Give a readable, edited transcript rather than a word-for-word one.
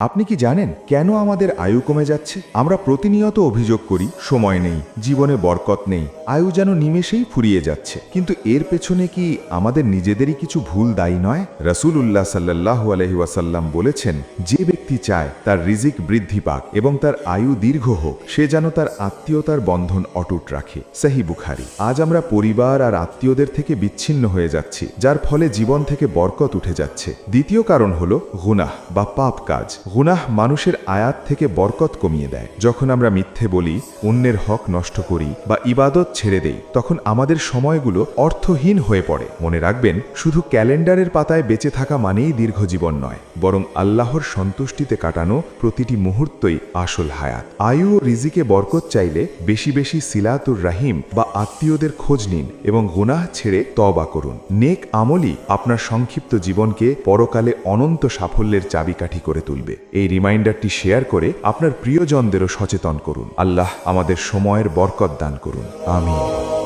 আপনি কি জানেন কেন আমাদের আয়ু কমে যাচ্ছে? আমরা প্রতিনিয়ত অভিযোগ করি সময় নেই, জীবনে বরকত নেই, আয়ু যেন নিমেষেই ফুরিয়ে যাচ্ছে। কিন্তু এর পেছনে কি আমাদের নিজেদেরই কিছু ভুল দায়ী নয়? রাসূলুল্লাহ সাল্লাল্লাহু আলাইহি ওয়াসাল্লাম বলেছেন, যে ব্যক্তি চায় তার রিজিক বৃদ্ধি পাক এবং তার আয়ু দীর্ঘ হোক, সে যেন তার আত্মীয়তার বন্ধন অটুট রাখে। সহিহ বুখারী। আজ আমরা পরিবার আর আত্মীয়দের থেকে বিচ্ছিন্ন হয়ে যাচ্ছি, যার ফলে জীবন থেকে বরকত উঠে যাচ্ছে। দ্বিতীয় কারণ হলো গুনাহ বা পাপ কাজ। গুনাহ মানুষের আয়াত থেকে বরকত কমিয়ে দেয়। যখন আমরা মিথ্যে বলি, অন্যের হক নষ্ট করি বা ইবাদত ছেড়ে দেই, তখন আমাদের সময়গুলো অর্থহীন হয়ে পড়ে। মনে রাখবেন, শুধু ক্যালেন্ডারের পাতায় বেঁচে থাকা মানেই দীর্ঘ জীবন নয়, বরং আল্লাহর সন্তুষ্টিতে কাটানো প্রতিটি মুহূর্তই আসল হায়াত। আয়ু ও রিজিকে বরকত চাইলে বেশি বেশি সিলাতুর রাহিম বা আত্মীয়দের খোঁজ নিন এবং গুনাহ ছেড়ে তওবা করুন। নেক আমলই আপনার সংক্ষিপ্ত জীবনকে পরকালে অনন্ত সাফল্যের চাবিকাঠি করে তুলবে। এই রিমাইন্ডারটি শেয়ার করে আপনার প্রিয়জনদেরও সচেতন করুন। আল্লাহ আমাদের সময়ের বরকত দান করুন। আমিন।